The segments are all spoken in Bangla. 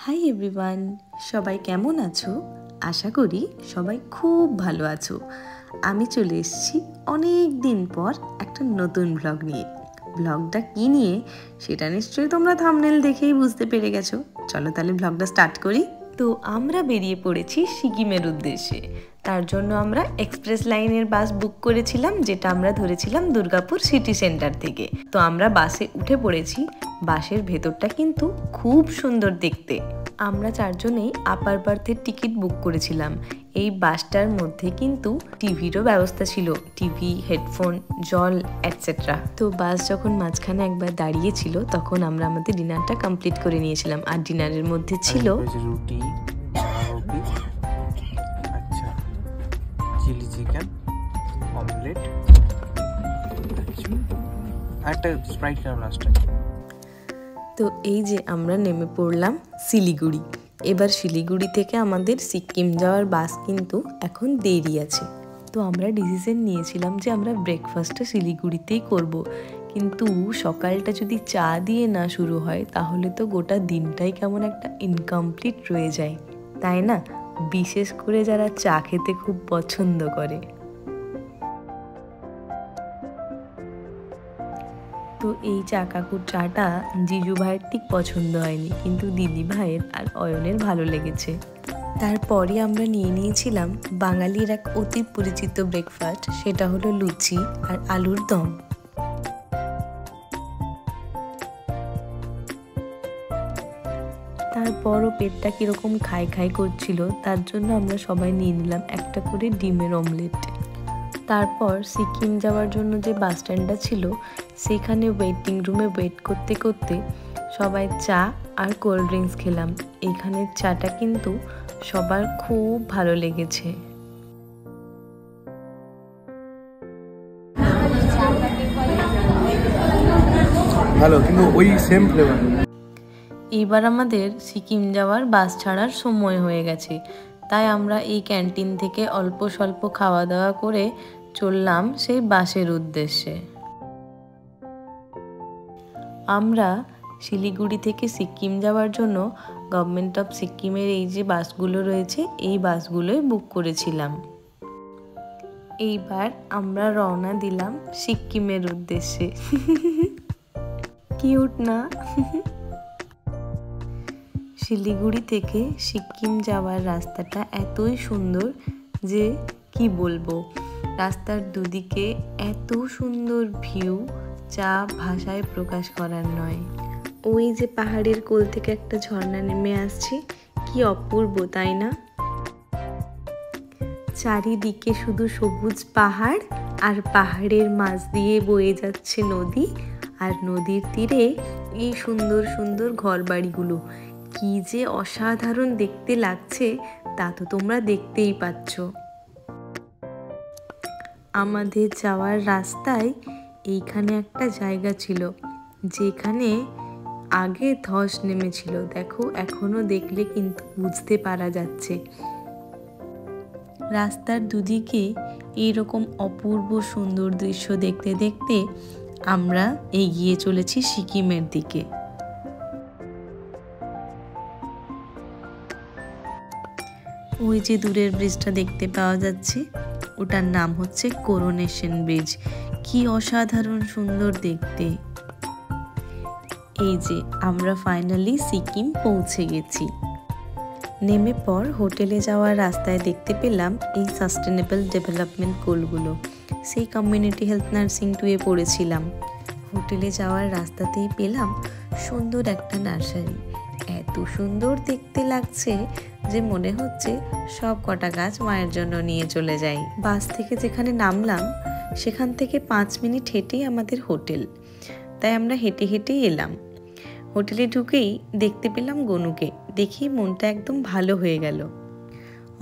হাই এভরিওয়ান, সবাই কেমন আছো? আশা করি সবাই খুব ভালো আছো। আমি চলে এসেছি অনেক দিন পর একটা নতুন ব্লগ নিয়ে। ব্লগটা কী নিয়ে সেটা নিশ্চয়ই তোমরা থাম্বনেল দেখেই বুঝতে পেরে গেছো। চলো তাহলে ব্লগটা স্টার্ট করি। তো আমরা বেরিয়ে পড়েছি সিকিমের উদ্দেশ্যে। তার জন্য আমরা এক্সপ্রেস লাইনের বাস বুক করেছিলাম, যেটা আমরা ধরেছিলাম দুর্গাপুর সিটি সেন্টার থেকে। তো আমরা বাসে উঠে পড়েছি। বাসের ভেতরটা কিন্তু খুব সুন্দর দেখতে। আমরা চারজনেই আপার বার্থের টিকিট বুক করেছিলাম। এই বাসটার মধ্যে কিন্তু টিভিরও ব্যবস্থা ছিল, টিভি, হেডফোন, জল এটসেট্রা। তো বাস যখন মাঝখানে একবার দাঁড়িয়েছিল তখন আমরা আমাদের ডিনারটা কমপ্লিট করে নিয়েছিলাম। আর ডিনারের মধ্যে ছিল রুটি, আচ্ছা, চিলি চিকেন, অমলেট, একটা স্প্রাইট খাওয়া লাস্টে। তো এই যে আমরা নেমে পড়লাম শিলিগুড়ি। এবার শিলিগুড়ি থেকে আমাদের সিকিম যাওয়ার বাস কিন্তু এখন দেরি আছে। তো আমরা ডিসিশন নিয়েছিলাম যে আমরা ব্রেকফাস্টটা শিলিগুড়িতেই করব। কিন্তু সকালটা যদি চা দিয়ে না শুরু হয় তাহলে তো গোটা দিনটাই কেমন একটা ইনকমপ্লিট রয়ে যায়, তাই না? বিশেষ করে যারা চা খেতে খুব পছন্দ করে। তো এই চা কাকুর চাটা জিজু ভাইয়ের ঠিক পছন্দ হয়নি, কিন্তু দিদি ভাইয়ের আর অয়নের ভালো লেগেছে। তারপরে আমরা নিয়ে নিয়েছিলাম বাঙালির এক অতি পরিচিত ব্রেকফাস্ট, সেটা হলো লুচি আর আলুর দম। তারপরও পেটটা কীরকম খাই খাই করছিল, তার জন্য আমরা সবাই নিয়ে নিলাম একটা করে ডিমের অমলেট। তারপর সিকিম যাওয়ার জন্য যে বাস স্ট্যান্ডটা ছিল সেখানে ওয়েটিং রুমে ওয়েট করতে করতে সবাই চা আর কোল্ড ড্রিঙ্কস খেলাম। এখানের চাটা কিন্তু সবার খুব ভালো লেগেছে। ভালো, কিন্তু ওই সেম ফ্লেভার। এবার আমাদের সিকিম যাওয়ার বাস ছাড়ার সময় হয়ে গেছে, তাই আমরা এই ক্যান্টিন থেকে অল্প স্বল্প খাওয়া দাওয়া করে চললাম সেই বাসের উদ্দেশ্যে। আমরা শিলিগুড়ি থেকে সিকিম যাওয়ার জন্য গভর্নমেন্ট অফ সিকিমের এই যে বাসগুলো রয়েছে এই বাসগুলোই বুক করেছিলাম। এইবার আমরা রওনা দিলাম সিকিমের উদ্দেশ্যে। কিউট না? শিলিগুড়ি থেকে সিকিম যাওয়ার রাস্তাটা এতই সুন্দর যে কি বলবো। রাস্তার দুদিকে এত সুন্দর ভিউ, যা ভাষায় প্রকাশ করার নয়। ওই যে পাহাড়ের কোল থেকে একটা ঝর্ণা নেমে আসছে, কি অপূর্ব তাই না? চারিদিকে শুধু সবুজ পাহাড়, আর পাহাড়ের মাঝ দিয়ে বয়ে যাচ্ছে নদী, আর নদীর তীরে এই সুন্দর সুন্দর ঘরবাড়িগুলো। কি যে অসাধারণ দেখতে লাগছে তা তো তোমরা দেখতেই পাচ্ছ। আমাদের যাওয়ার রাস্তায় এইখানে একটা জায়গা ছিল যেখানে আগে ধস নেমেছিল। দেখো, এখনো দেখলে কিন্তু বুঝতে পারা যাচ্ছে। রাস্তার দুদিকে এইরকম অপূর্ব সুন্দর দৃশ্য দেখতে দেখতে আমরা এগিয়ে চলেছি সিকিমের দিকে। ওই যে দূরের ব্রিজটা দেখতে পাওয়া যাচ্ছে, ওটার নাম হচ্ছে করোনেশন ব্রিজ। কি অসাধারণ সুন্দর দেখতে। এই যে আমরা ফাইনালি সিকিম পৌঁছে গেছি। নেমে পর হোটেলে যাওয়ার রাস্তায় দেখতে পেলাম এই সাস্টেনেবল ডেভেলপমেন্ট গোলগুলো। সেই কমিউনিটি হেলথ নার্সিং 2-এ পড়েছিলাম। হোটেলে যাওয়ার রাস্তাতেই পেলাম সুন্দর একটা নার্সারি। এত সুন্দর দেখতে লাগছে যে মনে হচ্ছে সব কটা গাছ মায়ের জন্য নিয়ে চলে যাই। বাস থেকে যেখানে নামলাম সেখান থেকে 5 মিনিট হেঁটেই আমাদের হোটেল, তাই আমরা হেঁটে হেঁটেই এলাম। হোটেলে ঢুকেই দেখতে পেলাম গনুকে, দেখি মনটা একদম ভালো হয়ে গেল।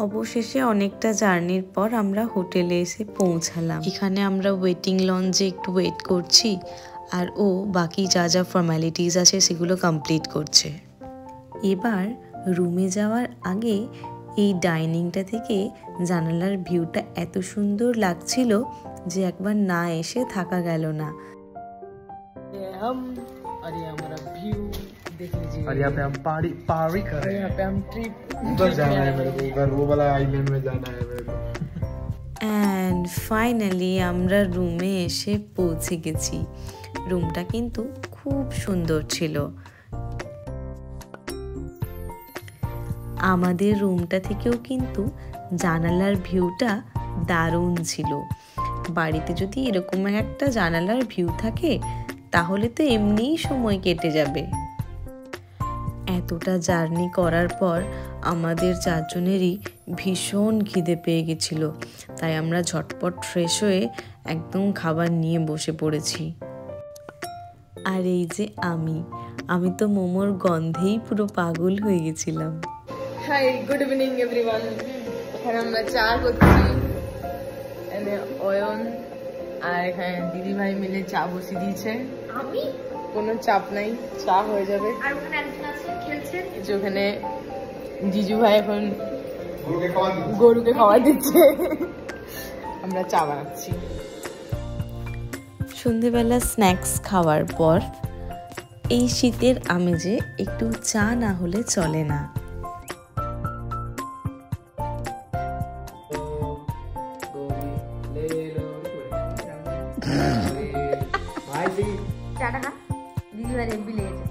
অবশেষে অনেকটা জার্নির পর আমরা হোটেলে এসে পৌঁছালাম। এখানে আমরা ওয়েটিং লঞ্চে একটু ওয়েট করছি, আর ও বাকি যা যা ফর্মালিটিস আছে সেগুলো কমপ্লিট করছে। এবার রুমে যাওয়ার আগে এই ডাইনিংটা থেকে জানালার ভিউটা এত সুন্দর লাগছিল যে একবার না এসে থাকা গেল না। আর ये हमारा व्यू देख लीजिए। और यहाँ पे हम पारी कर रहे हैं। यहाँ पे हम ट्रिप उधर जाना है मेरे को, उधर वो वाला आइलैंड में जाना है मेरे को। অ্যান্ড ফাইনালি আমরা রুমে এসে পৌঁছে গেছি। রুমটা কিন্তু খুব সুন্দর ছিল। আমাদের রুমটা থেকেও কিন্তু জানালার ভিউটা দারুণ ছিল। বাড়িতে যদি এরকম একটা জানালার ভিউ থাকে তাহলে তো এমনিই সময় কেটে যাবে। এতটা জার্নি করার পর আমাদের চারজনেরই ভীষণ খিদে পেয়ে গেছিল, তাই আমরা ঝটপট ফ্রেশ হয়ে একদম খাবার নিয়ে বসে পড়েছি। আর এই যে আমি তো মোমোর গন্ধেই পুরো পাগল হয়ে গেছিলাম। Hi, good evening everyone. এখানে আমরা চা করছি, এখানে অয়ন আর এখানে দিদি ভাই মিলে চা বসিয়ে দিয়েছে। আমি কোনো চাপ নাই, চা হয়ে যাবে। আর ওখানে একজন আছে খেলছেন। এই যে ওখানে জিজু ভাই এখন গরুকে খাওয়া দিচ্ছে, আমরা চা বানাচ্ছি। সন্ধেবেলা স্ন্যাক্স খাওয়ার পর এই শীতের আমেজে একটু চা না হলে চলে না। চাটা খা, দিদি ভাই হেব্বি লেগেছে।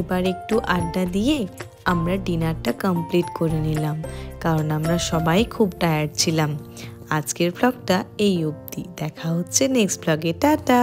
এবার একটু আড্ডা দিয়ে আমরা ডিনারটা কমপ্লিট করে নিলাম, কারণ আমরা সবাই খুব টায়ার্ড ছিলাম। আজকের ব্লগটা এই অবধি, দেখা হচ্ছে নেক্সট ব্লগে। টাটা।